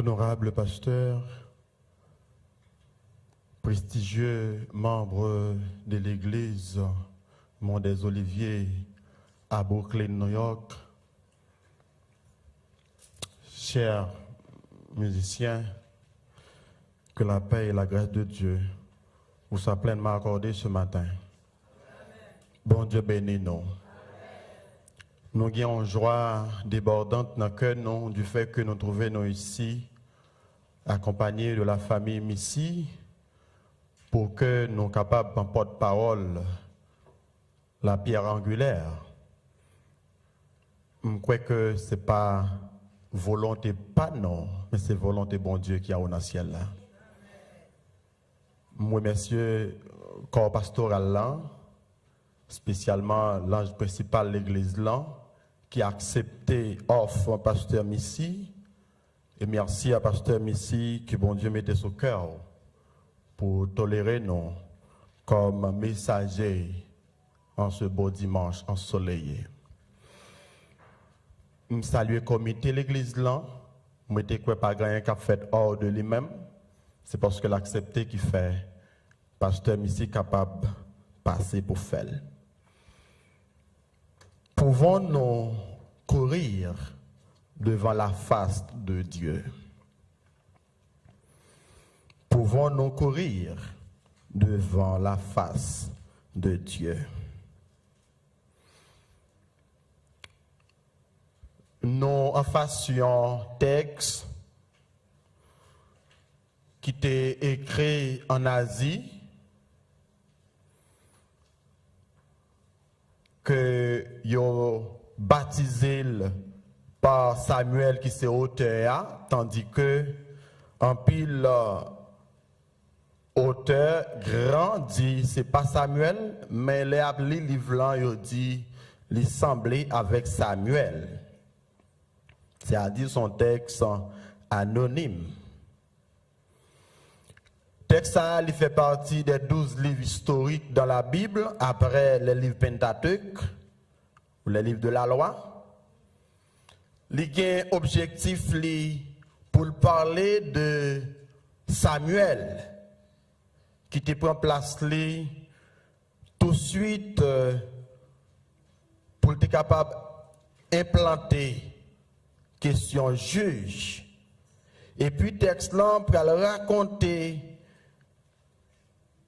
Honorable pasteur, prestigieux membre de l'église Mont des Oliviers à Brooklyn, New York, chers musiciens, que la paix et la grâce de Dieu vous soient pleinement accordées ce matin. Bon Dieu bénis nous. Nous avons une joie débordante dans le cœur du fait que nous trouvons ici, accompagnés de la famille Missi, pour que nous soyons capables de porte-parole la pierre angulaire. Je crois que ce n'est pas volonté, pas non, mais c'est volonté bon Dieu qui a au ciel là. Moi, monsieur, corps pastoral là, spécialement l'ange principal de l'église là, qui a accepté offre pasteur Missi. Et merci à pasteur Missi que bon Dieu mette son cœur pour tolérer nous comme messagers en ce beau dimanche ensoleillé. Je salue le comité de l'église là. Je ne sais pas rien qu'a fait hors de lui-même. C'est parce que l'accepté qui fait pasteur Missi capable de passer pour faire. Pouvons-nous courir devant la face de Dieu? Pouvons-nous courir devant la face de Dieu? Nous en fassions texte qui était écrit en Asie, que yo baptisé par Samuel qui c'est auteur, tandis que en pile auteur grand dit c'est pas Samuel, mais les appelés livre là yo dit il semblait avec Samuel. C'est-à-dire son texte anonyme. Texte ça, il fait partie des 12 livres historiques dans la Bible, après les livres Pentateuque, ou les livres de la loi. Il a un objectif pour parler de Samuel, qui te prend place tout de suite pour être capable d'implanter question juge. Et puis texte là, pour raconter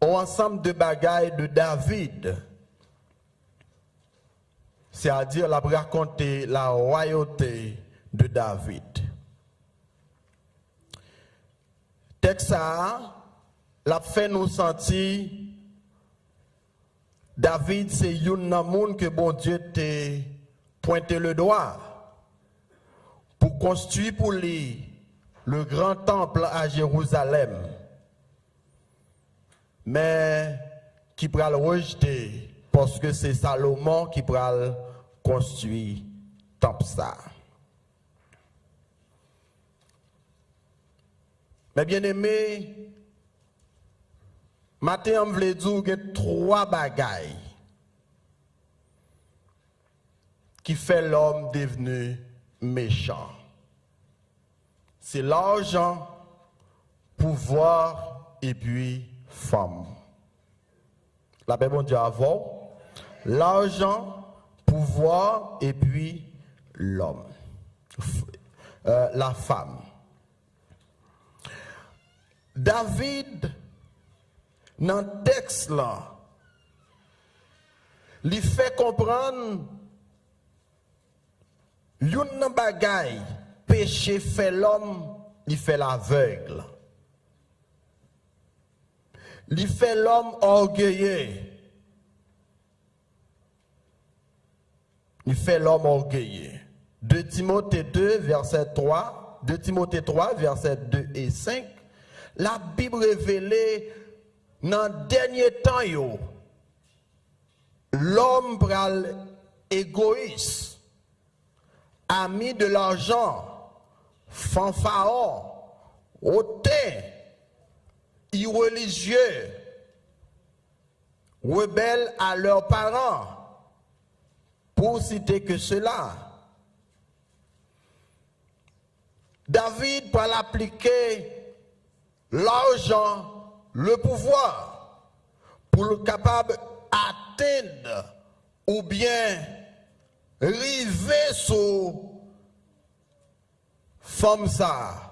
un ensemble de bagailles de David, c'est-à-dire la raconter la royauté de David. Texte ça, l'a fait nous sentir David c'est une monde que bon Dieu t'a pointé le doigt pour construire pour lui le grand temple à Jérusalem, mais qui pourra le rejeter parce que c'est Salomon qui pourra le construire temple ça. Mais bien aimé, matin on veut dire qu'il y a 3 bagailles qui fait l'homme devenu méchant. C'est l'argent, pouvoir et puis femme. La paix bon Dieu avant, l'argent, pouvoir et puis l'homme, la femme. David, dans le texte là, lui fait comprendre une bagaille, péché fait l'homme, il fait l'aveugle. Il fait l'homme orgueilleux. Il fait l'homme orgueilleux. 2 Timothée 2, verset 3, 2 Timothée 3, verset 2 et 5, la Bible révélée dans le dernier temps, l'homme pral égoïste, ami de l'argent, fanfaron, hautain, irreligieux, rebelles à leurs parents, pour citer que cela. David pour appliquer l'argent, le pouvoir, pour le capable d'atteindre ou bien river sur femme ça.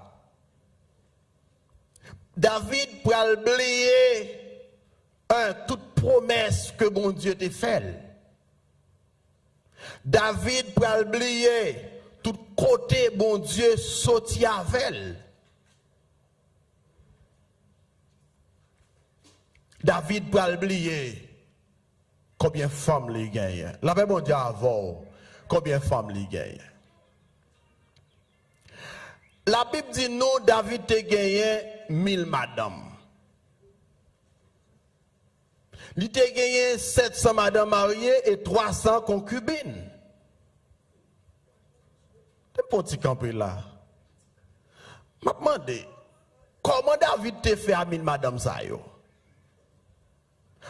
David pour oublier toute promesse que bon Dieu t'a fait. David pour oublier tout côté bon Dieu sorti avec. David pour oublier combien de femmes il gagne. La paix bon Dieu avant combien de femmes il gagne. La Bible dit non, David a gagné 1000 madames. Il a gagné 700 madames mariées et 300 concubines. C'est un petit campé là. Je me demande, comment David t'a fait à 1000 madames ça yo?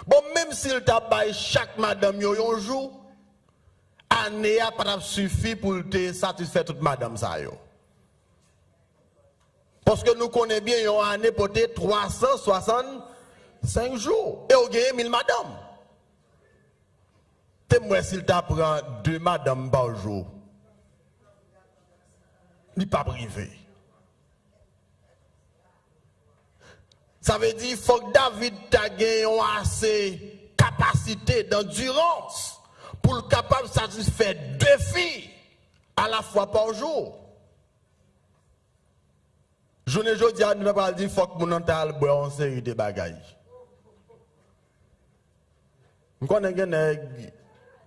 Bon, même s'il t'a baillé chaque madame yo un jour, année a pas suffi pour te satisfaire toute madame ça yo. Parce que nous connaissons bien une année pour 365 jours. Et on gagne 1000 madames. T'es-moi s'il t'apprend 2 madames par jour. Il n'est pas privé. Ça veut dire qu'il faut que David ait assez capacité d'endurance pour être capable de satisfaire 2 filles à la fois par jour. Je ne dis pas, nous ne pas dire qu'il faut que mon mental boit en série de bagailles. Nous connaissons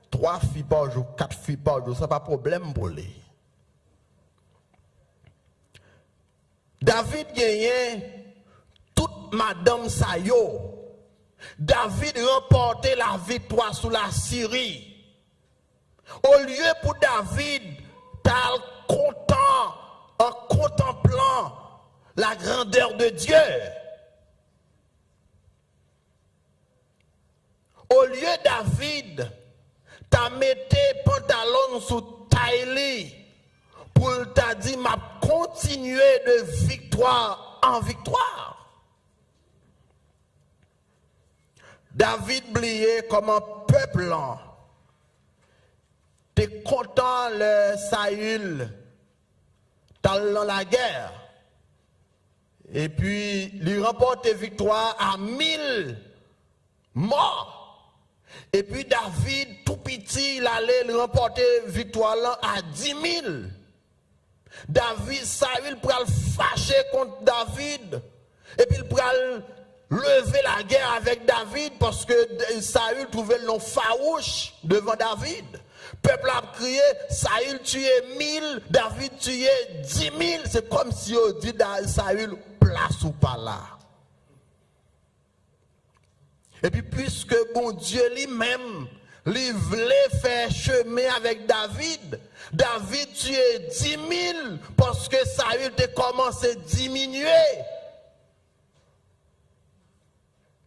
3 filles par jour, 4 filles par jour, ça n'est pas de problème pour lui. David gagnait toute madame Sayo. David remportait la victoire sur la Syrie. Au lieu pour David, d'être content en contemplant la grandeur de Dieu. Au lieu David, t'as metté pantalon sous taille pour t'a dit m'a continuer de victoire en victoire. David oubliait comme un peuple t'es content le Saül dans la guerre. Et puis, il remporte victoire à 1000 morts. Et puis, David, tout petit, il allait remporter victoire là à 10 000. David, Saül, pour le fâcher contre David. Et puis, il pour lever la guerre avec David parce que Saül trouvait le nom farouche devant David. Le peuple a crié, Saül tuait 1000, David tuait 10 000. C'est comme si on dit Saül place ou pas là. Et puis puisque bon Dieu lui-même, il voulait faire chemin avec David, David tuait 10 000 parce que Saül a commencé à diminuer.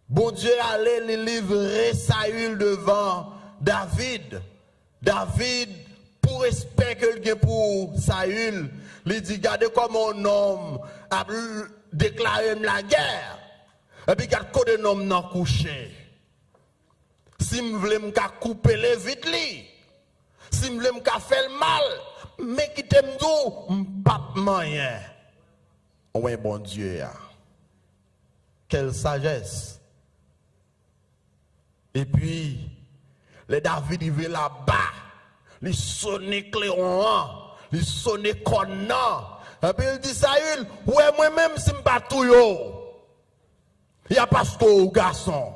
Bon Dieu allait lui livrer Saül devant David. David, pour respect que le pour Saül, lui dit, regardez comment un homme a déclaré la guerre. Et puis, regardez comment un homme n'a couché. Si je voulais me couper les vitres, si je voulais me faire le mal, mais qui t'aime tout, je ne pas rien. Oui, bon Dieu. Quelle sagesse. Et puis, les David, il va là-bas. Il sonne clairon, il sonne connard. Et puis il dit, Saül, ouais, moi-même, si je ne pas tout, il n'y a pas ce que garçon.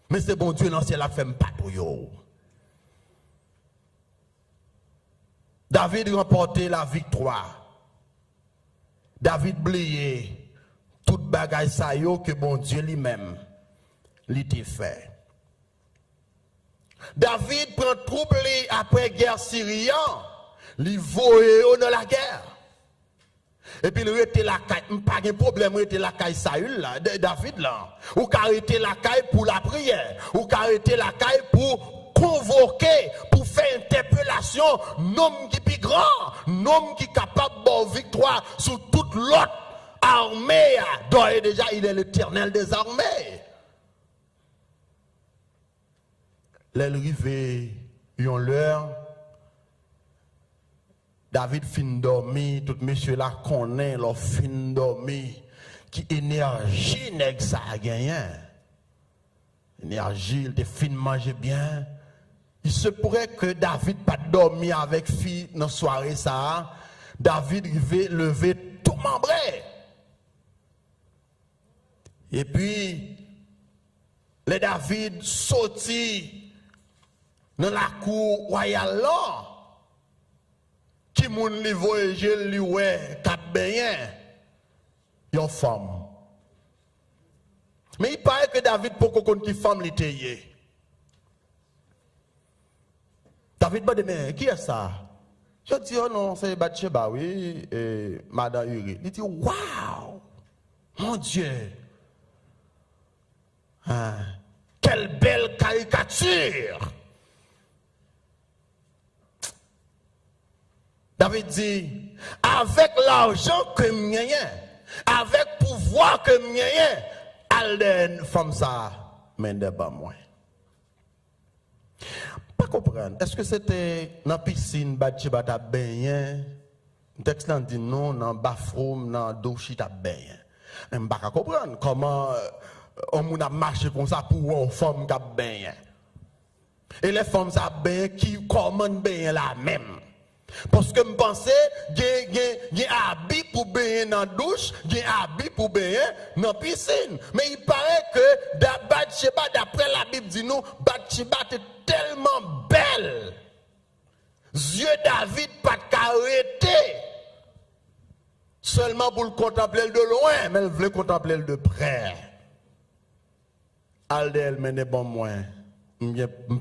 Mais c'est bon Dieu, non, c'est la femme pas tout. David remportait la victoire. David oubliait toute bagaille ça que bon Dieu lui-même l'était fait. David prend trouble après guerre syrienne, il voye dans la guerre. Et puis il était la caille, pas de problème, il était la caille Saül là, David là. Ou arrêter la caille pour la prière, ou arrêter la caille pour convoquer, pour faire interpellation, un homme qui est plus grand, un homme qui est capable de une victoire sur toute l'autre armée. Donc déjà, il est l'Éternel des armées. L'arrivée, ils ont l'heure. David fin dormi, tout monsieur là connaît leur fin dormi. Qui énergie n'est que ça a gagné. Énergie, il te fin manger bien. Il se pourrait que David pas dormi avec fille dans la soirée ça. David lever tout membré. Et puis, les David sorti dans la cour royale là. Qui moun li voyage li ouais cap bien. Yon femme. Mais il paraît que David pour qu'on qui femme li teye. David pas de mais qui est ça? Je dis oh non, c'est Bathsheba oui et madame Uri. Il dit waouh! Mon Dieu. Ah, quelle belle caricature. David dit, avec l'argent que m'y avec pouvoir que m'y Alden femme ça, mais de pas moi. Pas comprendre. Est-ce que c'était dans la piscine, Bathsheba t'a baigné? Le texte là dit non, dans le bathroom, dans la douche, t'a baigné. Je ne peux pas comprendre comment on a marché comme ça pour une femme qui a baigné. Et les femmes ça baigné qui commandent baigner la même. Parce que je pensais qu'il y a un habit pour baigner dans la douche, il y a un habit pour baigner dans la piscine. Mais il paraît que Bathsheba, d'après la Bible, dit nous, Bathsheba était tellement belle. Yeux David pas arrêté. Seulement pour le contempler de loin, mais elle voulait contempler de près. Aldel mène bon moins,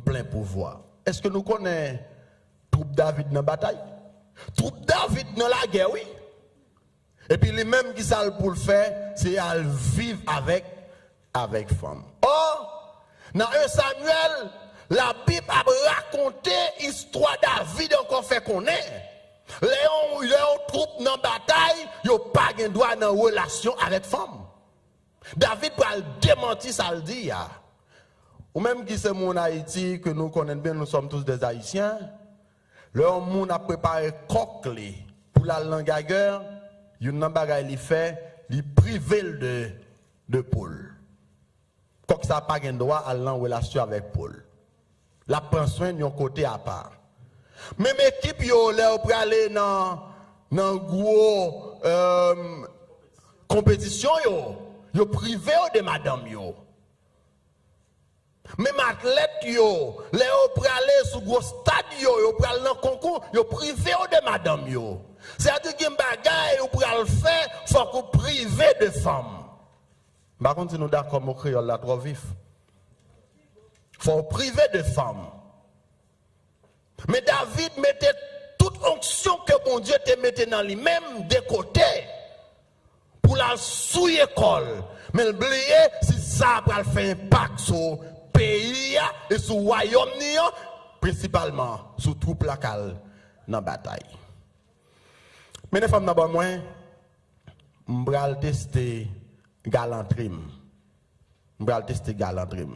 plein pouvoir. Est-ce que nous connaissons troupe David dans la bataille? Troupe David dans la guerre, oui. Et puis les mêmes qui savent pour le faire, c'est à vivre avec femme. Or, dans 1 Samuel, la Bible a raconté l'histoire de David encore fait qu'on est. Léon troupe dans la bataille, il n'a pas de droit dans la relation avec femme. David va démentir ça le dit. Ou même qui c'est mon Haïti, que nous connaissons bien, nous sommes tous des Haïtiens. Le monde a préparé coquelé pour la langue à guerre. Il y a un bagage qui fait, il privé de Paul. Comme ça n'a pas de droit à aller en relation avec Paul. La prend soin d'un côté à part. Même équipe, yo là pour aller dans gros compétition yo privé de madame yo. Même athlète yo, les pour aller sur gros stade yo pour aller dans concours, yo privé de madame yo. C'est-à-dire qu'il y a un bagage pour le faire, faut qu'on privé de femmes. Par contre, si nous d'accord mon créole là trop vif. Faut privé de femmes. Mais David mettait toute onction que mon Dieu te mettait dans lui-même de côté pour la sous-école. Mais oubliez si ça va faire impact sur le pays et sur le royaume, principalement sur tout placal dans la bataille. Mais les femmes d'abord, moi, je vais tester galanterie. Je vais tester galanterie. Je ne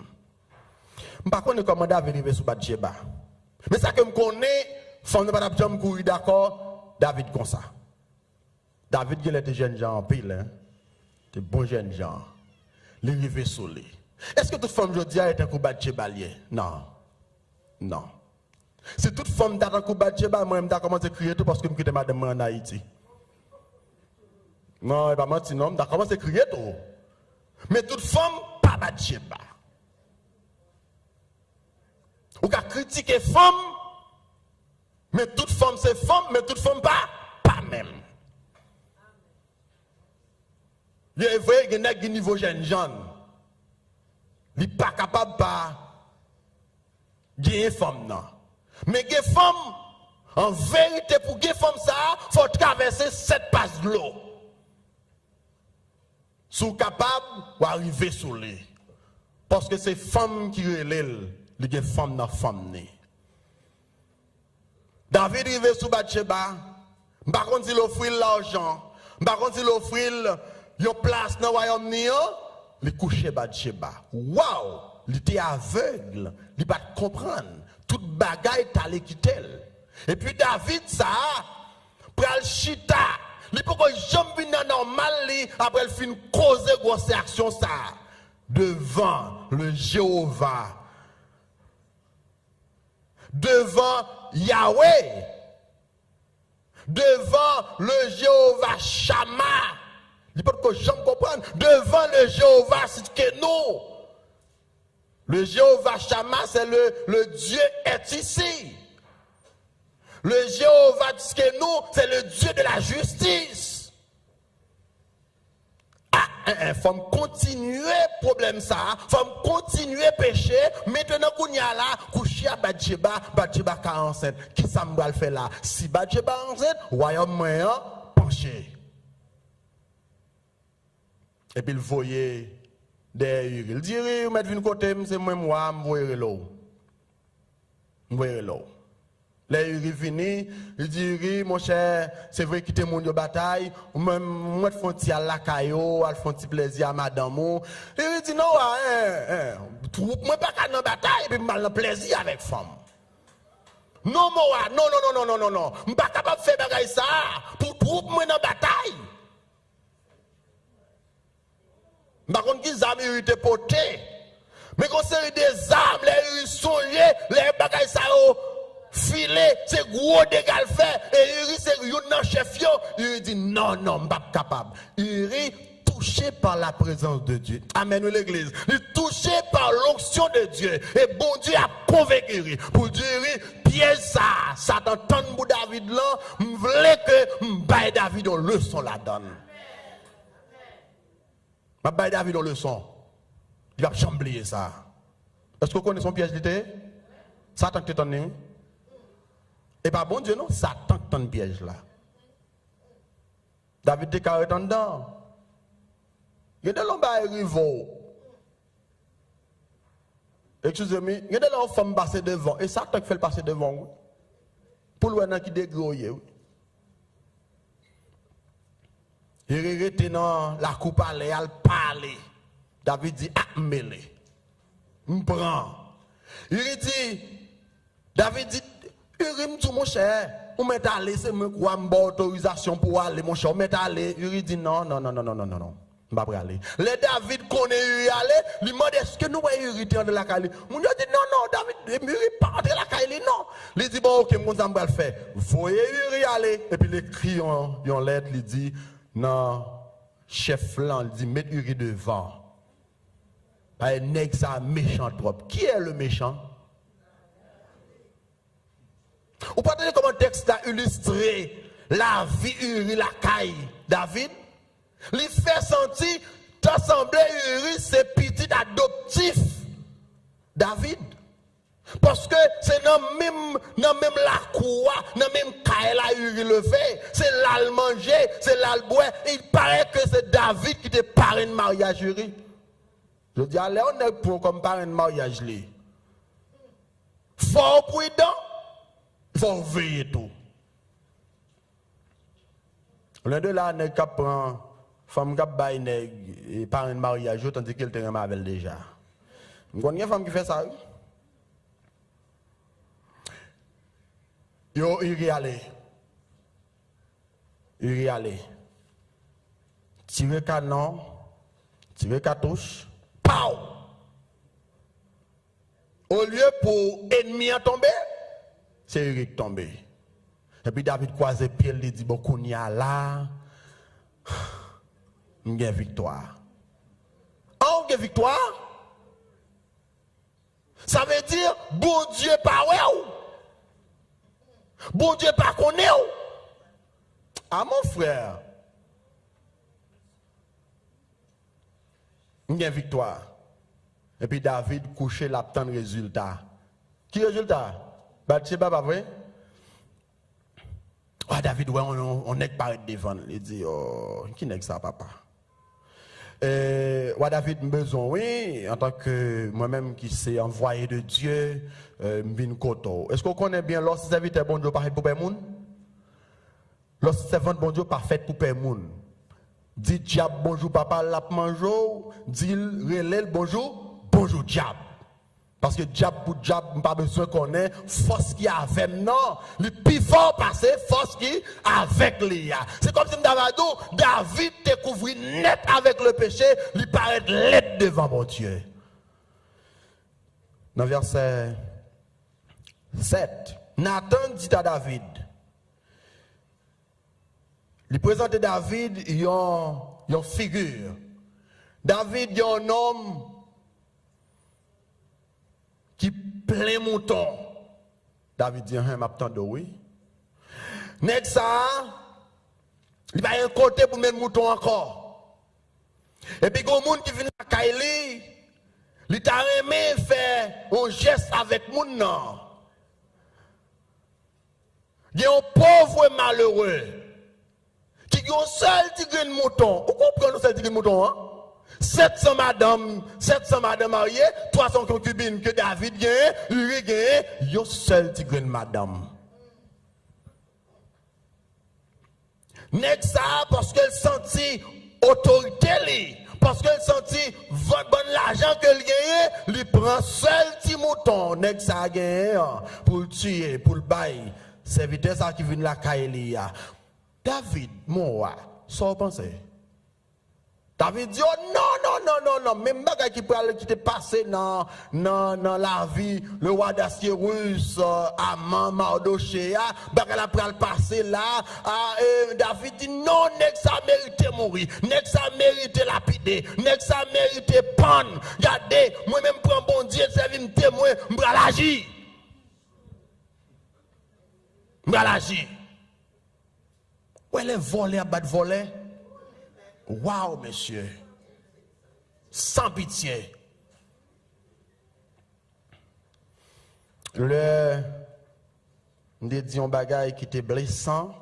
sais pas comment David arrive sur Bathsheba. Mais ça que je connais, femme de madame Jam courir d'accord, David comme ça. David il était jeune gens en pile, hein. Des bons jeunes gens. Il arrivé sur lui. Est-ce que toute femme aujourd'hui est un coup Bathsheba lié? Non. Non. Si toute femme est un coup Bathsheba, moi je commencé à crier tout parce que je quitte madame en Haïti. Non, il pas menti non, je commencé à crier tout. Mais toute femme pas Bathsheba. Ou qu'à critiquer femme, mais toute femme c'est femme, mais toute femme pas même. Il est vrai qu'il y a un niveau jeune. Il n'est pas capable de gagner femme. Non. Mais gagner femme, en vérité, pour gagner femme, ça, il faut traverser 7 passes de l'eau. Si vous êtes capable d'arriver sur lui. Parce que c'est femme qui relève. Il y a femme dans femme. David arrive sur Bathsheba, Par contre, il offre l'argent. Par contre, il offre une place dans le royaume, il couche Bathsheba. Waouh! Il était aveugle. Il ne pas comprendre. Toute bagaille t'allait quitter. Et puis David, ça, pral chita. Il peut que jamais normal, après il fin causer grosse action, ça. Devant le Jéhovah. Devant Yahweh. Devant le Jéhovah Shammah. Il peut que j'aime comprendre. Devant le Jéhovah Sidkenu. Le Jéhovah Shammah, c'est le Dieu est ici. Le Jéhovah Sidkenu, c'est le Dieu de la justice. Il faut continuer problème ça. Il faut continuer pécher. Maintenant qu'on y a là, coucher à Bathsheba 47. Qui ça me va le faire là? Si Bathsheba 47, royaume moyen, penché. Et puis il voyait derrière. Il dit, vous mettez une côté, c'est moi, je voyais l'eau. Je voyais l'eau. Là, il est venu, il dit, mon cher, c'est vrai qu'il était mon de bataille, moi, je fais un petit à la caillou, je fais un petit plaisir à madame. Il dit, non, moi, pas qu'à dans bataille, puis mal plaisir avec femme. Non, moi, non, je ne suis pas capable de faire bagaille ça, pour trouver moi dans bataille. Par contre, les armes ont été portées. Mais quand c'est des armes, les songés, les bagailles ça filé, c'est gros dégâts fait. Et il c'est un chef, il dit non, je ne suis pas capable. Il est touché par la présence de Dieu. Amen, l'église. Il est touché par l'onction de Dieu. Et bon Dieu a convaincu pour dire, piège ça, Satan tente pour David là, je voulais que David en leçon la donne. Je vais David en leçon. Il va chambler ça. Est-ce que vous connaissez son piège d'été? Satan qui t'en. Et pas bon Dieu, non? Satan qui t'en piège là. David était carré en dedans. Il y a des gens qui arrivent. Excusez-moi, il y a des gens qui font passer devant. Et Satan qui fait le passer devant. Pour le qui dégrouille. Il était dans la coupe à l'air, il parlait. David dit, mêlé. Je prends. Il dit, David dit, Urim, tout mon cher, on m'est allé, c'est moi qui ai autorisation pour aller, mon cher, on m'est allé. Il dit, non. Je ne vais pas aller. Les David connaît Uri aller, lui demande, est-ce que nous voyons Uri dans la caille? Mon Dieu dit, non, David, Uri pas entrer dans la caille, non. Il dit, bon, ok, mon Dieu, je vais le faire. Voyez Uri aller. Et puis, il écrit en lettre, il dit, non, chef là, il dit, mettez Uri devant. Un nègre ça méchant trop. Qui est le méchant? Vous parlez comment le texte a illustré la vie Uri, la caille David? Il fait sentir, t'assemblée Uri, c'est petit adoptif David. Parce que c'est dans même la cour, dans même caille la Uri le fait, c'est là le manger, c'est là le boire. Il paraît que c'est David qui te parrain de mariage Uri. Je dis, allez, on est pour comme parrain de mariage. Fort prudent, il faut veiller tout. L'un de là, n'est qu'à prendre, femme qui baille et parrain de mariage, tandis qu'elle te remet avec déjà. Vous connaissez une femme qui fait ça? Yo, il y aller. Tirer canon, tirer cartouche. Pow! Au lieu pour ennemi à tomber, c'est Eric tombé. Et puis David croise pied, il dit, bon, qu'on y a là, on a victoire. On a victoire? Ça veut dire, bon Dieu pas ouais. Bon Dieu pas connaît. Ah mon frère, il y a victoire. Et puis David couché l'abtant de résultat. Qui résultat? Bathsheba pas vrai? Oh David, ouais, on est pas devant. Il dit, oh, qui n'est que ça, papa? Ouais, David, besoin, oui, en tant que moi-même qui s'est envoyé de Dieu, Est-ce qu'on connaît bien lorsque serviteur bon Dieu paraît pour le monde? Le servante bon Dieu parfait pour père moun. Dit diable bonjour papa la manjo, dit relève bonjour, bonjour diable. Parce que diable pour diable, pas besoin qu'on ait force qui avec non, le plus fort passé force qui avec lui. C'est comme si David découvrit net avec le péché, lui paraît l'aide devant mon Dieu. Dans verset 7, Nathan dit à David, il présente David une figure. David est un homme qui plein mouton. David dit, m'attends oui. Nèg ça, il va y a un côté pour mettre mouton encore. Et puis il y a un monde qui vient à Kaili, il t'a aimé faire un geste avec moun nan. Il y a un pauvre malheureux qui a un seul tigre de mouton. Vous comprenez un seul tigre de mouton, hein? 700 madame mariées, 300 concubines que David gagne, lui gagne, un seul tigre de madame. Nèg ça parce qu'elle sentit autorité, parce qu'elle sentit bon l'argent qu'elle gagne, lui prend seul petit mouton. Nèg ça gagne pour le tuer, pour le bailler. Serviteur ça qui vient la caille. David, moi, ça vous pensez? David dit, oh non, même bagay qui t'est passé dans la vie, le roi d'Assyrus, Aman, Mardoché, bagay la pral passer là, David dit, non, nèg ça mérite mourir, nèg ça mérite lapider, nèg ça mérite pendre, regardez, moi-même prends bon Dieu, servir me témoin, m'bral agir. M'bral agir. Où est le volé à battre volé? Waouh, monsieur. Sans pitié. Nous disons bagaille qui était blessant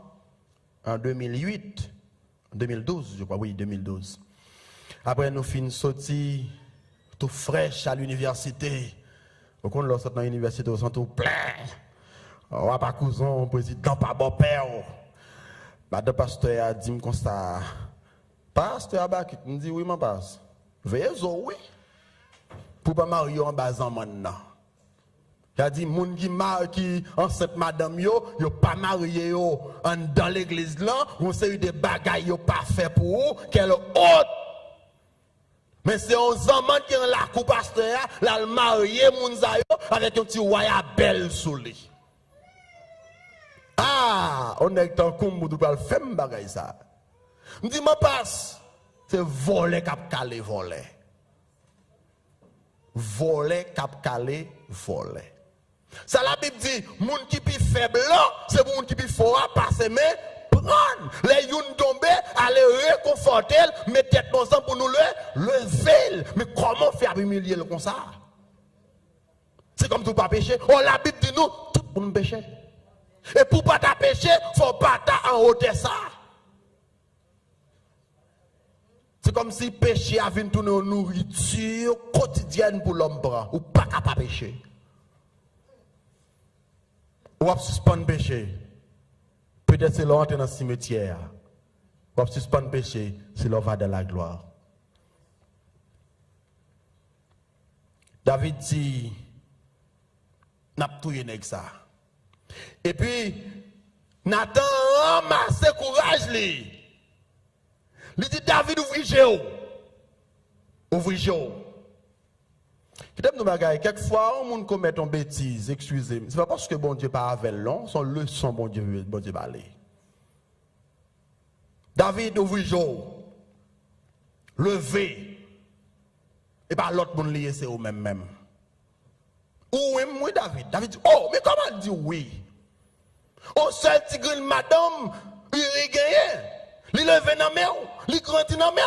en 2008, 2012, je crois, oui, 2012. Après, nous finissons sorti tout fraîche à l'université. Au compte, nous sortons dans l'université, nous sommes tout plein. On va pas cousin, président, pas bon père. Madame pasteur a dit comme ça. Pasteur Abakit me dit oui, mon passe. Veuillez oui. Pour pas marier en bas en maintenant. Il a dit moun qui enceinte madame yo pas marié yo dans l'église là, on sait des bagailles yo pas fait pour eux, qu'elle autre. Mais c'est un zaman qui en la coupe pasteur là marié moun sa yo avec un petit waya belle sous lui. Ah, on est en combo de pas faire bagaille ça. Je dis, mon passe, c'est voler cap calé, voler. Voler cap calé, voler. Ça la Bible dit, moun qui pi faible là, c'est moun qui pi fort passer, mais prendre. Les youn tomber, aller réconforter, mettre tête ensemble pour nous lever. Mais comment faire humilier le comme ça? C'est comme tout pas pécher. Oh, la Bible dit nous, tout pour nous pécher. Et pour pas ta pécher, faut pas ta en haut de ça. C'est comme si péché avait une nourriture quotidienne pour l'homme ou pas capable de pécher. Ou à suspendre péché. Peut-être c'est l'entrée dans le cimetière. Ou à suspendre péché, c'est l'on va dans la gloire. David dit, n'a pas tout avec ça. Et puis, Nathan ramasse courage lui. Il dit David ouvri Géo. Ouvri Géo. Quelquefois, on monde commet une bêtise, excusez-moi. Ce n'est pas parce que bon Dieu pas avec long, son leçon bon Dieu parler. David ouvri Géo. Levé. Et pas l'autre monde lié, c'est au même. Oui, David. David dit, oh, mais comment dit oui? Au seul tigre, madame, il est gagné. Il levé dans la main, il grandit dans la main.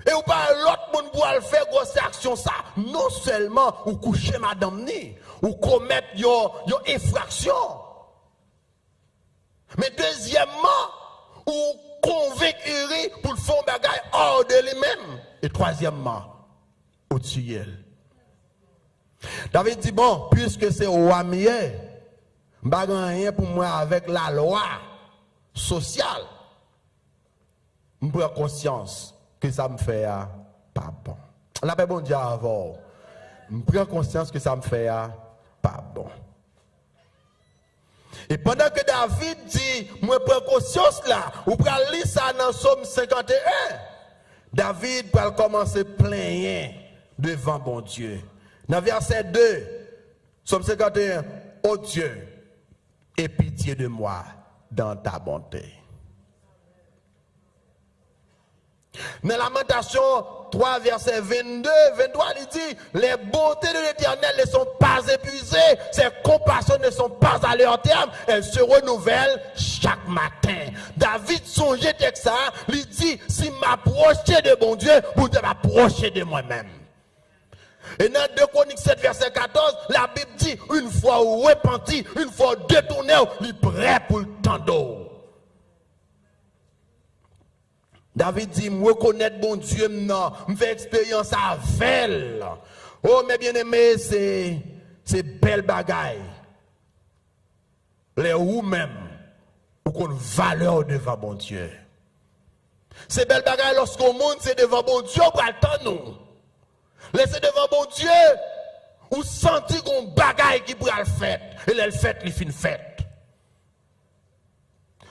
Et ou pas l'autre monde pour faire grosse action ça. Non seulement ou coucher madame ni, ou commettre yon infraction. Mais deuxièmement, ou convaincre pour le faire bagaille hors de lui-même. Et troisièmement, au tuer. David dit bon, puisque c'est au roi mieux, je n'ai rien pour moi avec la loi. social, je prends conscience que ça me fait pas bon. La paix bon Dieu avant. Je prends conscience que ça me fait pas bon. Et pendant que David dit, moi prends conscience là, ou prenez lire ça dans Psaume 51, David va commencer plaigner devant bon Dieu. Dans verset 2, Psaume 51, ô Dieu, aie pitié de moi dans ta bonté. Dans Lamentation 3, verset 22, 23, il dit, les bontés de l'Éternel ne sont pas épuisées, ses compassions ne sont pas à leur terme, elles se renouvellent chaque matin. David songeait avec ça, il dit, si m'approcher de mon Dieu, vous devez m'approcher de moi-même. Et dans 2 Chroniques 7, verset 14, la Bible dit, une fois repenti, une fois détourné, il est prêt pour le temps d'eau. David dit, me reconnaître bon Dieu, non, me faire expérience avec elle. Oh, mes bien-aimés, c'est belle bagaille. Les ou même, ou qu'on valeur devant bon Dieu. C'est belle bagaille lorsqu'on monte, c'est devant bon Dieu, on va le nous. Laissez devant bon Dieu, ou sentir qu'on bagaille qui pourra le faire. Et le fait, il finit fait.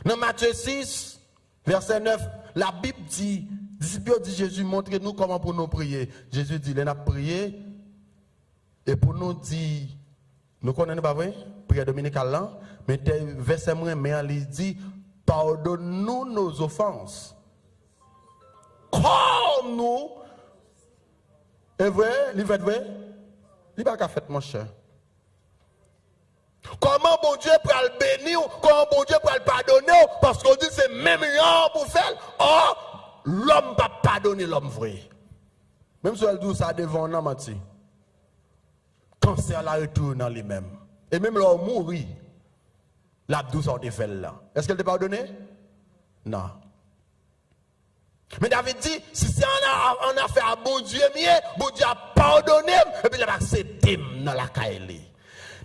Dans Matthieu 6, verset 9, la Bible dit, disciples dit Jésus, montrez-nous comment pour nous prier. Jésus dit, il a prié, et pour nous dire, nous connaissons pas vrai, prière dominicale là, mais verset mais il dit, pardonne-nous nos offenses. Comme nous, est vrai, il va être vrai, il va pas fait mon cher. Comment bon Dieu peut le bénir, comment bon Dieu peut le pardonner, parce qu'on dit c'est même rien pour faire. Or, l'homme ne peut pas pardonner l'homme vrai. Même si elle dit ça devant un homme, cancer la retourne dans lui-même. Et même l'homme mourit, la douce en fait là. Est-ce qu'elle te pardonné? Non. Mais David dit, si c'est un affaire à bon Dieu, bon Dieu a pardonné, et puis il a accepté dans la caille.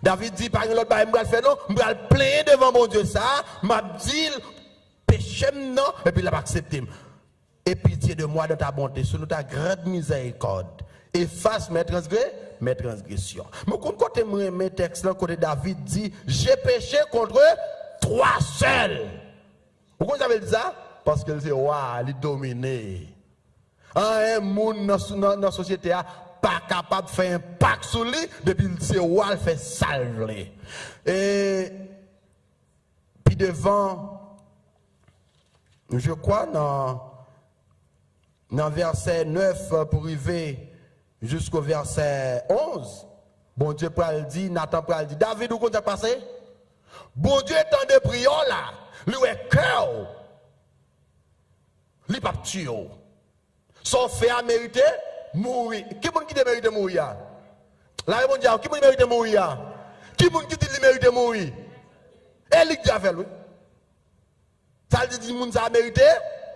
David dit, par exemple, je vais faire non, je vais le plaindre devant mon Dieu ça, m'a dit, péché non, et puis il a accepté. Et pitié de moi dans ta bonté, selon ta grande miséricorde, efface mes transgressions. Mais quand mes textes, côté David dit, j'ai péché contre toi seul. Pourquoi vous avez dit ça? Parce que c'est waouh, il est dominé. Un monde dans la société pas capable de faire un pacte sur lui depuis que c'est waouh, fait salver. Et puis devant, je crois dans verset 9 pour arriver jusqu'au verset 11, bon Dieu peut le dire, Nathan peut le dire, David, où qu'on a passé? Bon Dieu est en de prière là, lui est cœur. Li pas tué. Son fait a mérité mourir. Qui moun qui mérite mourir? La réponse dit qui moun mérite mourir? Qui moun qui dit mérite mourir? Et li a fait lui. Ça dit moun ça mérité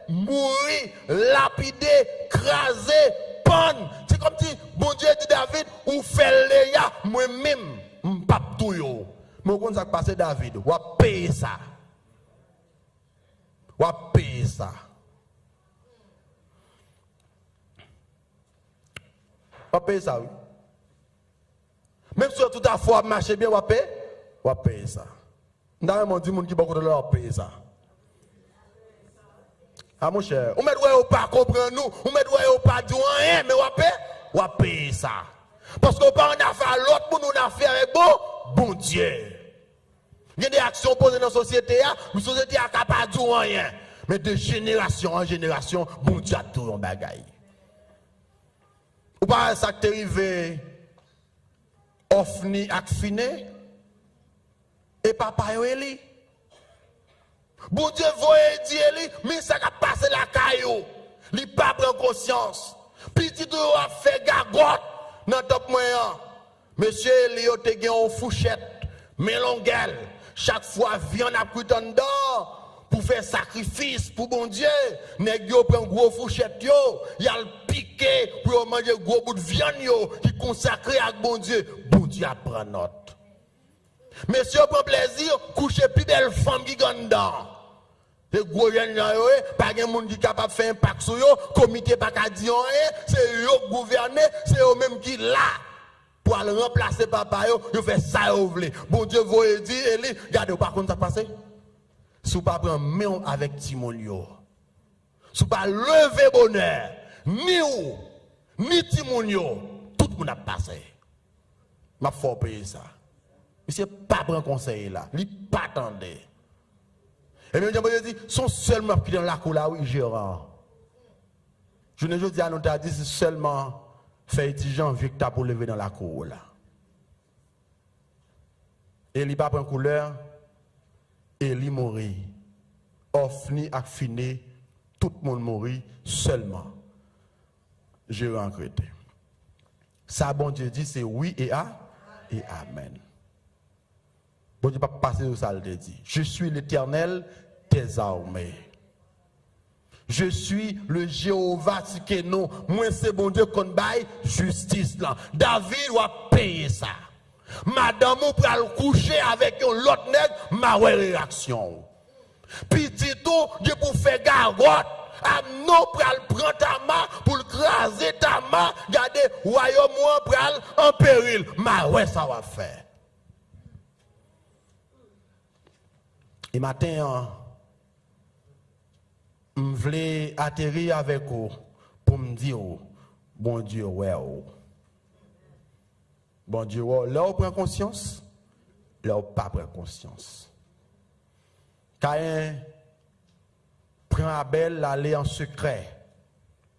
mourir, lapidé, crasé, pendre. C'est comme si bon Dieu dit David ou fait les ya moi-même m'pa tout yo. Mais quand ça passe David, ou payer ça. Ou payer ça. On paye ça, oui. Même si tout à fois marche bien, on paye ça. Nous avons dit que beaucoup de gens payent ça. Ah mon cher, on ne doit pas comprendre nous, on ne doit pas dire rien, mais on paye ça. Parce qu'on ne peut pas en faire l'autre pour nous faire avec bon Dieu. Il y a des actions posées dans la société, la société n'a pas de dire rien. Mais de génération en génération, bon Dieu a tout en bagaille. Ou pas ça qui est arrivé, Ofni ak Finé, et papa Eli. Bon Dieu voye dit Eli, mais ça a passé la caillou. Il pas prend conscience. Petit tout a fait gagotte dans top moyen. Monsieur Eli a te gen une fourchette, melonguel. Chaque fois viande a pris en dedans. Pour faire sacrifice pour bon Dieu, nèg yo prend gros fourchette yo, y a le piqué pour manger gros bout de viande yo qui consacré à bon Dieu. Bon Dieu prend note. Monsieur prend plaisir coucher plus belle femme qui gagne dedans. Les gros jeunes, pas de monde qui est capable de faire un impact sur eux, comité pas qu'à dire rien, c'est eux qui gouvernent, c'est eux-mêmes qui là. Pour aller remplacer papa, ils font ça, ils veulent. Bon Dieu, vous dit, Eli, regardez, par contre, ça passe. Si vous ne prenez pas main avec Timonio, si vous ne pas lever bonheur, ni ou, ni Timonio, tout le monde a passé. Je faut payer ça. Monsieur pas prendre conseil là, il pas attendre. Et bien je dis sont seulement qui dans la cour là oui gérant. Je ne dis à nous t'a dit c'est seulement fait étudiant Victor pour lever dans la cour là. Et il pas prend couleur et il mourit. Offni a fini tout le monde mourit seulement. Gérant Crété. Ça bon Dieu dit c'est oui et amen. Bon Dieu pas passer au ça le dit. Je suis l'Éternel tes armées. Je suis le Jéhovah Tsikeno. Moi c'est bon Dieu qu'on baille justice là. David doit payer ça. Madame ou pral coucher avec un l'autre nègre, ma réaction. Petito, Dieu pour faire gargote. Non pral prend ta main pour craser ta main. Regardez, royaume pral en péril. Ma ouais ça va faire. Et matin, je voulais atterrir avec vous pour me dire, bon Dieu, ouais. Bon Dieu, là, on prend conscience, là, on pas prend conscience. Caïn prend Abel, aller en secret,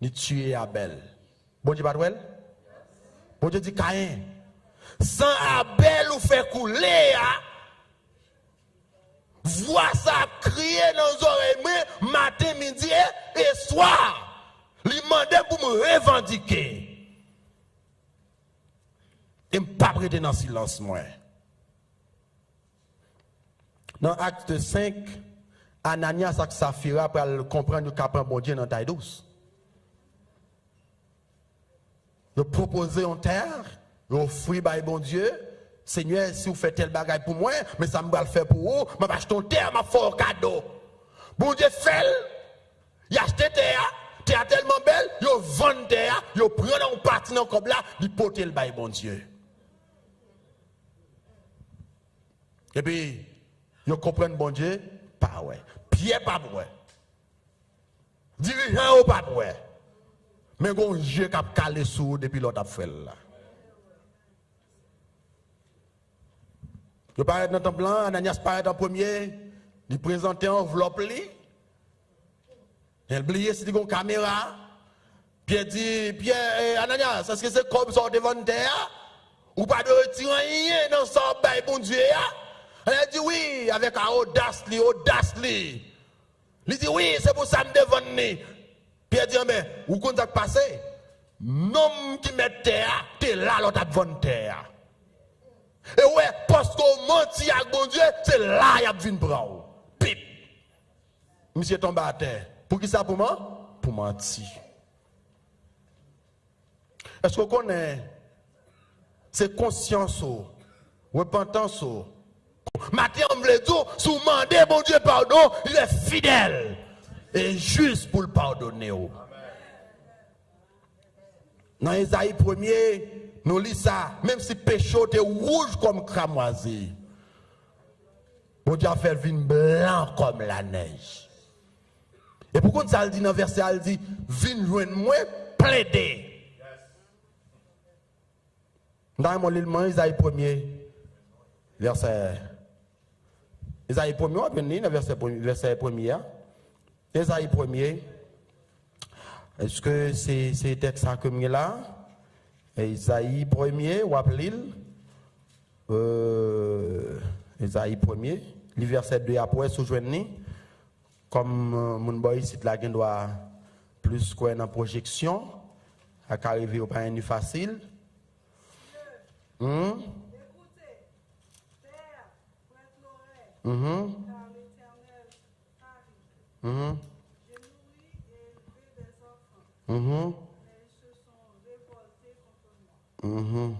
ni tuer Abel. Bon Dieu, pas de bon Dieu dit, Caïn, sans Abel, ou fait couler, vois ça crier dans les oreilles, matin, midi et soir. Il demandait pour me revendiquer. Et je ne pas prêter dans le silence, moi. Dans Acte 5, Ananias et Saphira pour comprendre que le bon Dieu dans la taille douce. De proposer en terre, d'offrir par bon Dieu. Seigneur, si vous faites tel bagage pour moi, mais ça me va le faire pour vous, je vais acheter un terre, je vais faire un cadeau. Bon Dieu fait, il a acheté terre, terre tellement belle, il vend terre, il prend un parti dans comme là, il porte le bail bon Dieu. Et puis, il comprend bon Dieu, pas ouais. Pierre pas ouais. Dirigeant pas ouais. Mais bon Dieu qui a calé sous depuis l'autre affaire là. Je parle dans ton plan, Ananias paraît en premier, il présente une enveloppe. Il oublié si une caméra. Pierre dit, Pierre, Ananias, est-ce que c'est comme ça devant terre? Ou pas de retirer rien dans son bail, bon Dieu? Elle dit oui, avec un audace. Il dit oui, c'est pour ça que je me devant. Pierre dit, mais où qu'on a passé? Non qui met terre, t'es là, l'autre devant terre. Et ouais, parce qu'on mentit avec bon Dieu, c'est là qu'il y a besoin de prendre. Pip. Monsieur tombe à terre. Pour qui ça pour moi? Pour mentir. Est-ce qu'on connaît? C'est conscience, repentance. Matin, on me le dit, si vous demandez bon Dieu pardon, il est fidèle et juste pour le pardonner. Dans Isaïe 1er, nous lisons ça, même si le péché est rouge comme cramoisi, bon Dieu a fait le vin blanc comme la neige. Et pourquoi ça le dit dans le verset, il dit, vin joindre moi, plaider. Dans mon livre, Isaïe 1er, verset. Isaïe 1er, on va venir dans verset 1er. Isaïe 1er. Est-ce que c'est texte ça que je là? Isaïe 1er, ou appelez-le? Isaïe 1er, le verset 2 après, sous-joignez. Comme mon boy ici, la gen doit plus quoi dans projection, à arriver au pas facile. Écoutez, terre, prête l'oreille, car l'Éternel arrive. J'ai nourri et élevé des enfants, mais ils se sont révoltés contre moi.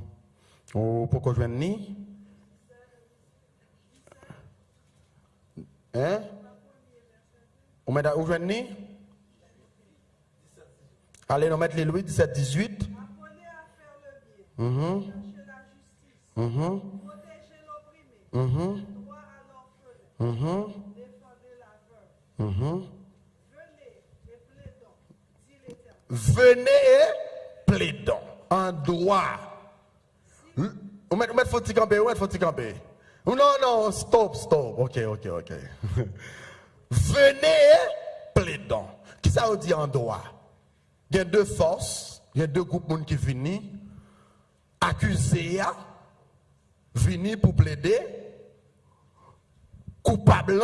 Oh, pourquoi je viens de ni? Hein? Où venez? Allez, nous mettre les Louis 17, 18. Apprenez à faire le bien, chercher la justice, protéger l'opprimé, droit à l'orphelin, défendez la veuve. Venez et plaidons, dit l'Éternel. Venez et plaidons en droit. On met faut-il camper. Non, stop. Ok. Venez et plaidons. Qui ça veut dire en droit? Il y a deux forces, il y a deux groupes de monde qui viennent accuser, venir pour plaider, coupable,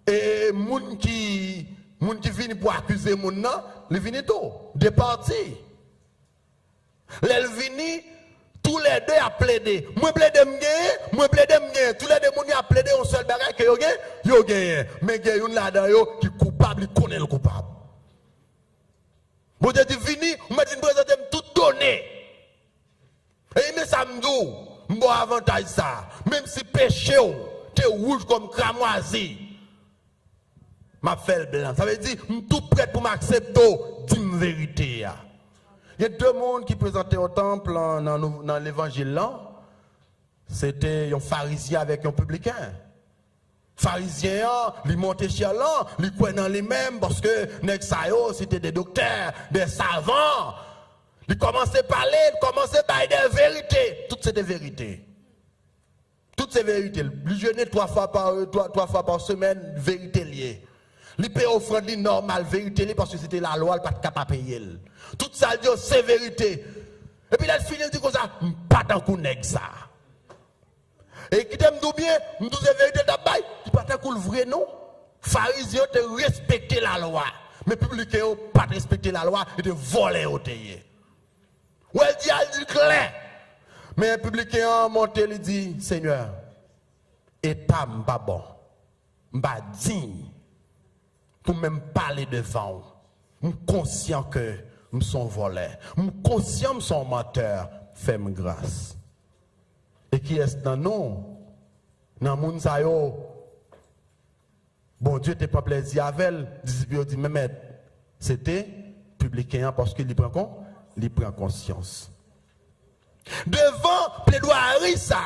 et monde qui viennent pour accuser moun nan, ils viennent tout, des partis. Les viennent tous les deux à plaider. Moi plaider m'gagner, tous les deux moun a plaider un seul bagage que yo gagne. Mais il y a une là-dedans yo qui coupable, il connaît le coupable. Bon Dieu dit vini, on m'a dit présenter tout donné. Et mais ça me dit, bon avantage ça, même si péché ou t'es rouge comme cramoisi. M'a fait le blanc. Ça veut dire tout prêt pour m'accepter, dis-moi vérité. Il y a deux mondes qui présentaient au temple dans l'évangile là. C'était un pharisien avec un publicain. Pharisien, ils montaient chez là, ils prenaient dans les mêmes parce que c'était des docteurs, des savants. Ils commençaient à parler, ils commençaient à parler des vérités. Toutes ces vérités. Toutes ces vérités. Ils jeûnaient trois fois par semaine, vérité liée. Ils payaient offrande normale, vérité liée parce que c'était la loi, ils n'étaient pas capable de payer. Tout ça, c'est vérité. Et puis là, il finit comme ça, pas tant qu'on nègre ça. Et qui t'aime tout bien, nous disons la vérité d'abord, qui pas tant qu'on le vrai non. Pharisiens ont respecté la loi, mais publicains n'ont pas respecté la loi et de voler au théier. Ou elle dit clair. Mais un publicain a monté, il dit, Seigneur, état m'pas bon, m'pas digne, pour même parler devant vous. Je suis conscient que je suis voleur. Je suis conscient que je suis menteur. Fais-moi grâce. Et qui est dans nous? Dans le monde, bon Dieu t'es pas plaisir avec elle. Disciple dit, mais c'était publicain parce qu'il prend conscience. Devant plaidoirie ça,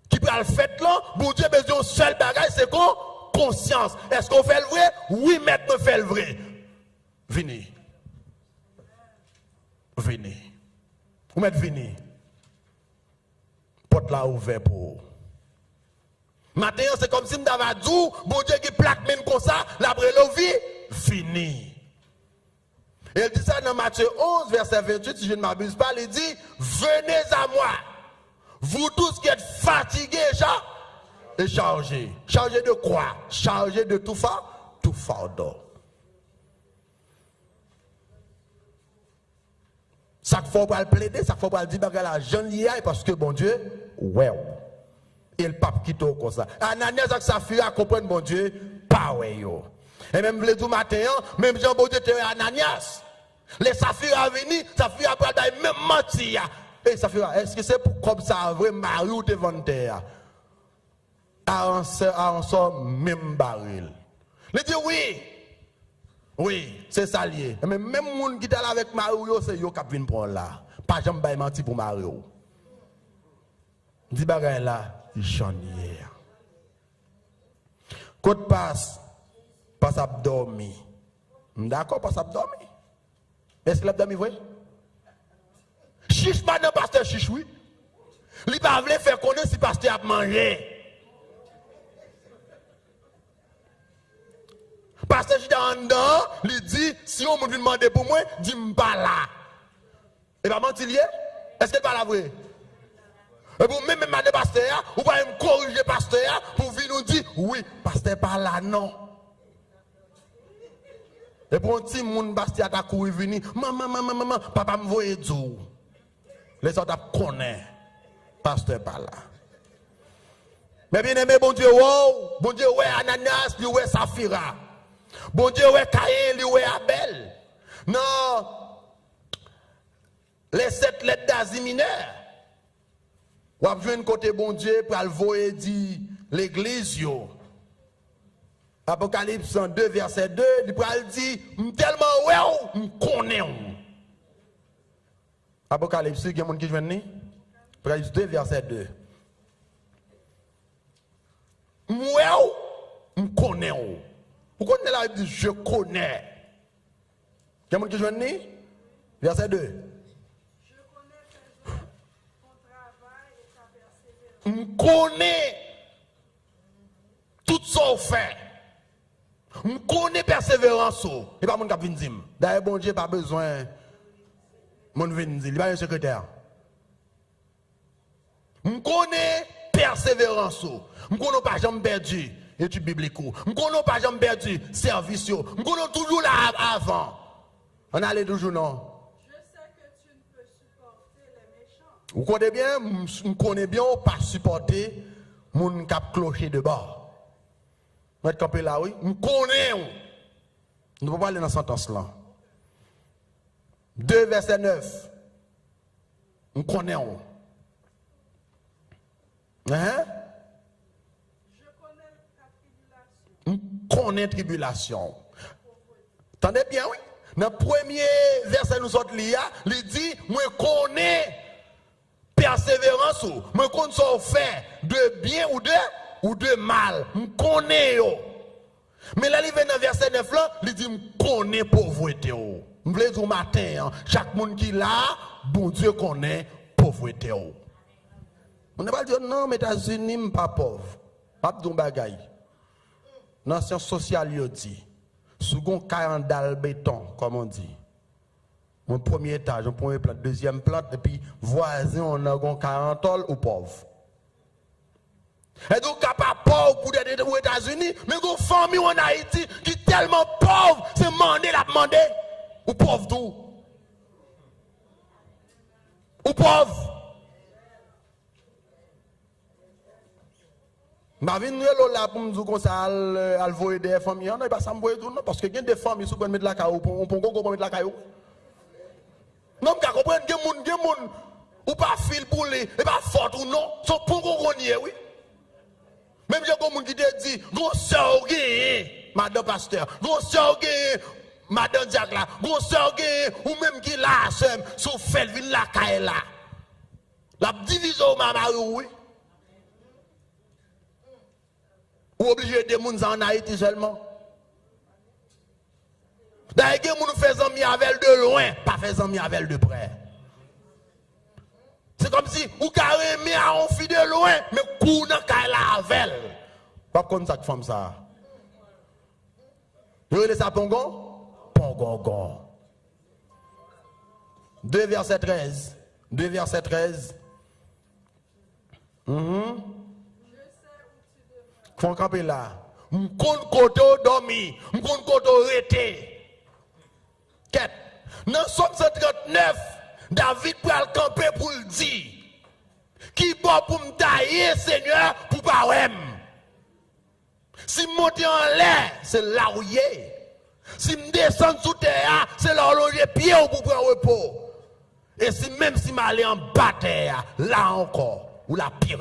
qui peut le faire là, bon Dieu besoin seul bagage, c'est quoi? Conscience. Est-ce qu'on fait le vrai? Oui, maintenant fait le vrai. Venez. Vous mettez venez. Porte là ouvert pour. Maintenant, c'est comme si je m'avais dit, bon Dieu qui plaque même comme ça, la brelovi, fini. Et il dit ça dans Matthieu 11, verset 28, si je ne m'abuse pas, il dit, venez à moi, vous tous qui êtes fatigués et chargés. Chargés de quoi? Chargés de tout fardeau. Ça faut pas le plaider, ça faut pas le dire la jeune liée parce que bon Dieu, ouais. Et le pape qui t'o comme ça. Ananias avec Saphira comprendre bon Dieu, pas ouais yo. Et même le tout matin, même Jean bon Dieu était Ananias. Les Saphira venu, Saphira pas même mentir. Et Saphira, est-ce que c'est pour comme ça vrai mari ou te vendre? À un sort même baril. Il dit oui. Oui, c'est ça lié. Mais même les gens qui sont là avec Mario, c'est eux qui viennent prendre là. Pas jamais menti pour Mario. Dis bagay là, il chante hier. Côte passe à dormir. D'accord, passe à dormir. Est-ce qu'il a dormi vrai? Chiche pas dans pasteur chiche oui. Il pas voulu faire connaître si pasteur a mangé. Parce que je suis en dedans, il dit, si on me demande pour moi, dis-moi pas là. Et pas mentir, est-ce que c'est pas la vraie? Et pour même madame pasteur, ou pas me corriger pasteur, pour venir nous dire, oui, pasteur pas là, non. Et pour un petit monde, pasteur a couru venir, maman, papa me voyait tout. Les autres connaissent, pasteur pas là. Mais bien aimé, bon Dieu, wow, bon Dieu, ouais, Ananias, lui, ouais, Saphira. Bon Dieu, ouais, Caïn, lui, ouais, Abel. Non, les 7 lettres d'Asie mineure. Ou avez un côté bon Dieu pour le voyer dit l'église yo. Apocalypse 2, verset 2, il dit, tellement ouais, je connais. Apocalypse, il y a quelqu'un qui vient. Apocalypse 2, verset 2. Moi, je connais. Vous connaissez la Bible, je connais. Il y a quelqu'un qui vient. Verset 2. Je connais ton travail et ta persévérance. Je connais tout ce qu'on fait. Je connais persévérance. Et pas mon cap vient dire. D'ailleurs, bon Dieu, pas besoin. Mon vient dire. Il n'y a pas un secrétaire. Je connais persévérance. Je connais pas jamais perdu études bibliques. Je connais pas jamais perdu service. Je connais toujours là avant. On allait toujours non. Je sais que tu ne peux supporter les méchants. Vous connaissez bien, je connais bien, pas supporter mon cap clocher de bord. Vous êtes campé là, oui? Je connais. Nous ne pouvons pas aller dans cette sentence là. 2 verset 9. Je connais. Je connais ta tribulation. Je connais tribulation. Attendez bien, oui? Dans le premier verset nous autres lire, il dit, moi connais persévérance, moi connais ce qu'on fait de bien ou de mal. Je connais. Mais là, il vient dans le verset 9 là, il dit, je connais pauvreté. Je veux dire au matin, chaque monde qui est là, bon Dieu connaît pauvreté. On ne va pas dire, non, mais États-Unis, je ne suis pas pauvre. Je ne suis pas bagaille. Dans la science sociale, il dit, sous un 40 dalles béton, comme on dit. Mon premier étage, mon premier plante, deuxième plante, et puis voisin, on a 40 tol ou pauvre. Et donc, pas pauvre pour être aux États-Unis, mais une famille en Haïti qui est tellement pauvre, c'est demander la demander. Ou pauvre tout. Ou pauvre. Ma vie n'est là pour me dire comme ça, elle voit des familles, non, pas ça me voit tout, non, parce que il y a des familles qui mettre la caillou, on peut mettre la caillou. Non, je comprends que les gens, ou pas fil pour les, et pas fort ou non, sont pour qu'on oui. Même si il y a des gens qui te disent, gros sœur, madame pasteur, gros sœur, madame Diak là, gros sœur, ou même qui là, sous fait la caille là. La division, maman, oui. Ou obligé de gens en Haïti seulement. D'ailleurs, les gens font amis avec de loin, pas fait amis avec de près. C'est comme si vous carrément à on fit de loin, mais coup dans la avec. Pas comme ça que femme ça. Vous voyez ça pongon? Pongon. 2 verset 13. 2 verset 13. Faut camper là. M'konn koto dormi, m'konn koto rete. Quête. Dans Somme 139, David pral camper pour le dire. Qui bon pour me tailler, Seigneur, pour pas ouem. Si me monte en l'air, c'est là où il est. Si me descend sous terre, c'est là où il est pied pour prendre repos. Et si même si m'aller en bas terre, là encore, ou la pire.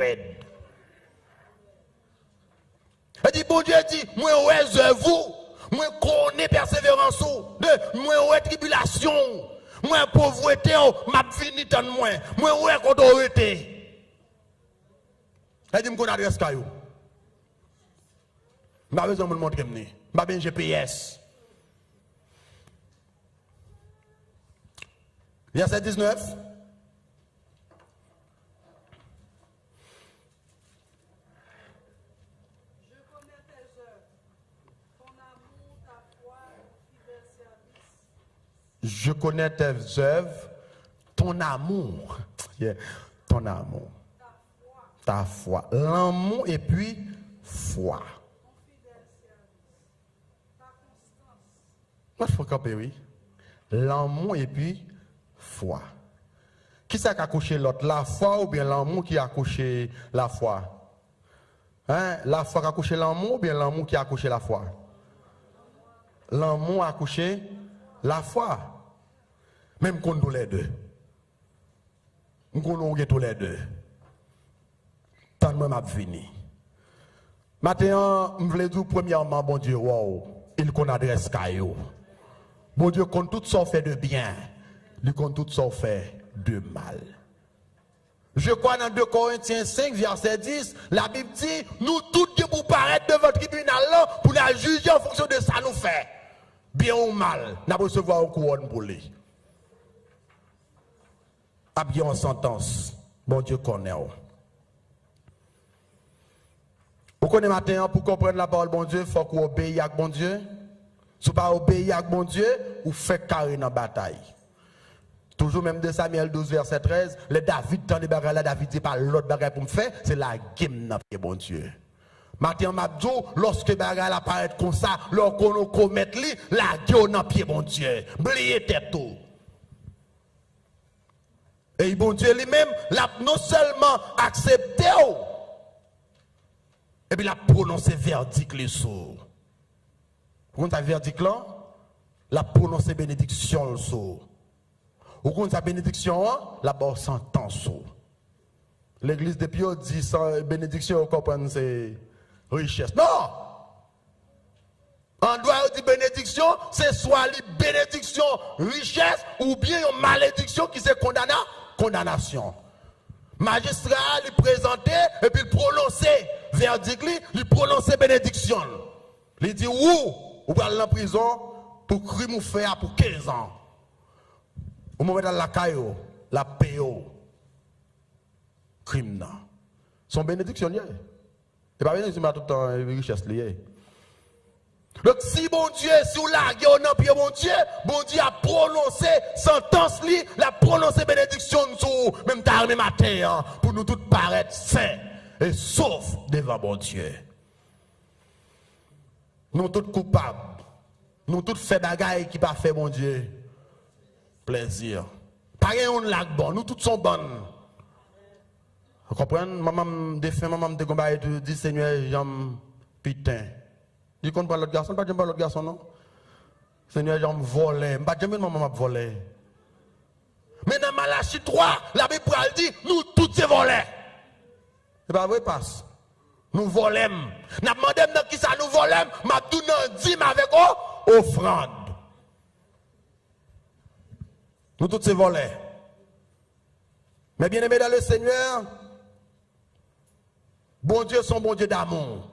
Il dit, bon Dieu dit, moi ouais vous, moi connais persévérance, moi ouais tribulation, moi pauvreté, m'a fini tant moi ouais autorité. Il dit, m'con adresse caillou. M'a besoin de me montrer m'ni, m'a bien GPS. Verset 19. Je connais tes œuvres, ton amour. Yeah. Ton amour. Ta foi. L'amour et puis foi. Moi, je faut camper, oui. L'amour et puis foi. Qui ça qui a couché l'autre? La foi ou bien l'amour qui a couché la foi? Hein? La foi qui a couché l'amour ou bien l'amour qui a couché la foi? L'amour a couché la foi. Même qu'on nous les deux. Nous connaissons tous les deux. Tant de m'a fini. Maintenant, je voulais dire premièrement, bon Dieu, wow, il qu'on adresse Caillou. Bon Dieu, qu'on tout ça fait de bien, il qu'on tout ça fait de mal. Je crois dans 2 Corinthiens 5, verset 10, la Bible dit, nous tous pour paraître devant le tribunal là, pour la juger en fonction de ça nous fait. Bien ou mal, nous allons recevoir un couronne pour lui. A bien en sentence, bon Dieu connaît. Vous connaissez matin, pour comprendre la parole bon Dieu, il faut qu'on obéisse à bon Dieu. Si vous ne pas obéir à bon Dieu, vous faites carré dans la bataille. Toujours même de Samuel 12, verset 13, le David dans les bagages là, David dit pas l'autre bagage pour me faire, c'est la game dans le bon Dieu. Maintenant, Mabdou, lorsque bagage apparaît comme ça, lorsqu'on commet la gueule dans pied bon Dieu. Oubliez tête tout. Et bon Dieu lui-même, l'a non seulement accepté, et puis il a prononcé verdict les sourds. Vous comprenez ce verdict là? Il a prononcé bénédiction le sourd. Vous comprenez sa bénédiction, la bonne sentence. L'église de Pio dit sans bénédiction, vous comprenez, c'est richesse. Non! On doit dire bénédiction, c'est soit une bénédiction, richesse, ou bien une malédiction qui se condamnation. Magistrat lui présenté et puis il prononçait verdict, il prononçait bénédiction. Il dit ou allez en prison pour crime ou fait pour 15 ans. Au moment dans la caillou, la payo, crime. Son bénédiction lié. Et pas bénédiction tout le temps richesse liée. Donc si bon Dieu, si vous laguez au nom pied bon Dieu a prononcé sentence li, la prononcé bénédiction sur même tard même matin pour nous tous paraître saints et saufs devant bon Dieu. Nous tous coupables. Nous tous fait bagaille qui pas fait bon Dieu plaisir. Pas un lac bon, nous tous sommes bonnes. Vous comprenez? Maman défend, maman de combat et dit Seigneur, j'aime putain. Tu comptes pas l'autre garçon, pas l'autre garçon non. Seigneur, j'aime voler, pas jamais maman m'a volé. Mais dans Malachie 3, la Bible dit nous tous c'est volés. C'est pas vrai passe. Nous volons. N'a demandé qui ça nous volons, m'a tout dit avec offrande. Nous tous ces volets. Mais bien aimé dans le Seigneur, bon Dieu, son bon Dieu d'amour.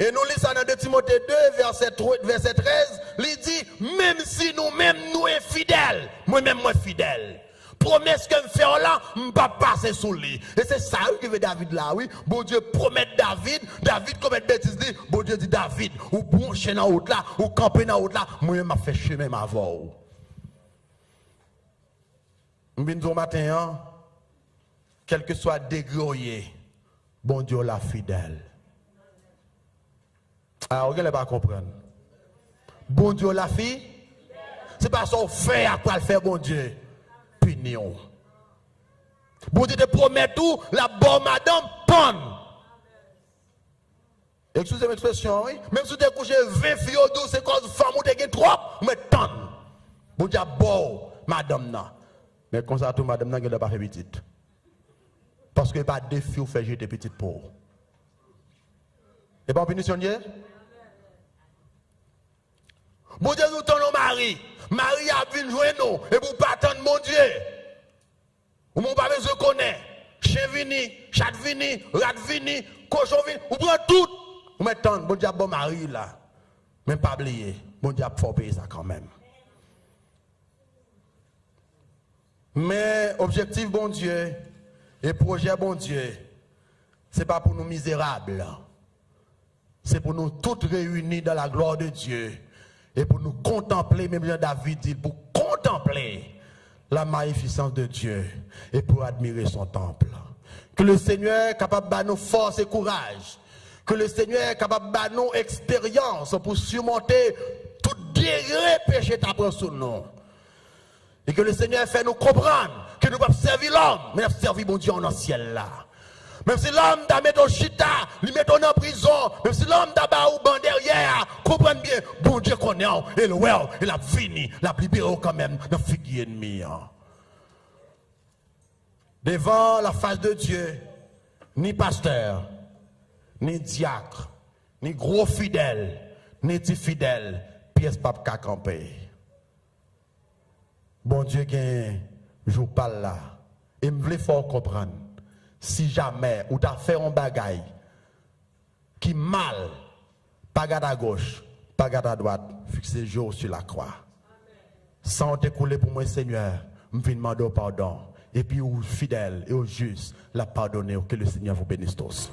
Et nous lisons dans 2 Timothée 2, verset 13, il dit, même si nous-mêmes nous sommes fidèles, moi-même moi fidèle. Promesse que me fait là, je ne vais pas passer sous lui. Et c'est ça que veut David là, oui. Bon Dieu promet David commet bêtise, bon Dieu dit David, ou brancher dans l'autre là, ou camper dans l'autre là, moi-même je fais chemin ma voix. Je viens de matin, quel que soit degré, bon Dieu la fidèle. Alors, vous ne pas comprendre. Bon Dieu la fille, c'est pas son fait à quoi le faire, bon Dieu. Punion. Bon Dieu te promet tout, la bonne madame, panne. Excusez-moi l'expression, oui. Même si tu as couché 20 filles au dos, c'est cause femme ou tu as trop, mais tonne. Bon Dieu, bon, madame, non. Mais comme ça, tout madame, n'a pas fait petite. Parce que pas deux filles fait jeter petite pour. Et pas en punition, Dieu? Bon Dieu, nous tenons Marie. Marie a vu jouer nous. Et vous pas attendre mon Dieu. Ou mon pas besoin de connaître. Chien vini, chat vini, rat vini, cochon vini. Vous prenez tout. Vous mettez bon Dieu, bon Marie là. Même pas oublier. Bon Dieu, il faut payer ça quand même. Mais objectif bon Dieu et projet bon Dieu, ce n'est pas pour nous misérables. C'est pour nous tous réunis dans la gloire de Dieu. Et pour nous contempler, même David dit, pour contempler la magnificence de Dieu et pour admirer son temple. Que le Seigneur est capable de nous force et courage. Que le Seigneur est capable de nous expérience pour surmonter tout degré péché t'apprend sur nous. Et que le Seigneur fait nous comprendre que nous ne pouvons pas servir l'homme, mais nous servir mon Dieu en le ciel là. Même si l'homme t'a mis au chita, lui met en prison, même si l'homme t'a mis au banc derrière, comprenez bien, bon Dieu connaît, et le well, il a fini, il a libéré quand même dans le figuier ennemi. Devant la face de Dieu, ni pasteur, ni diacre, ni gros fidèle, ni petit fidèle, pièce pas qu'à camper. Bon Dieu, je parle là. Et me voulais fort comprendre. Si jamais, ou t'as fait un bagaille qui mal, pas garde à gauche, pas garde à droite, fixez le jour sur la croix. Sans t'écouler pour moi, Seigneur, je viens demander pardon. Et puis, aux fidèles et aux justes, la pardonner, que le Seigneur vous bénisse tous.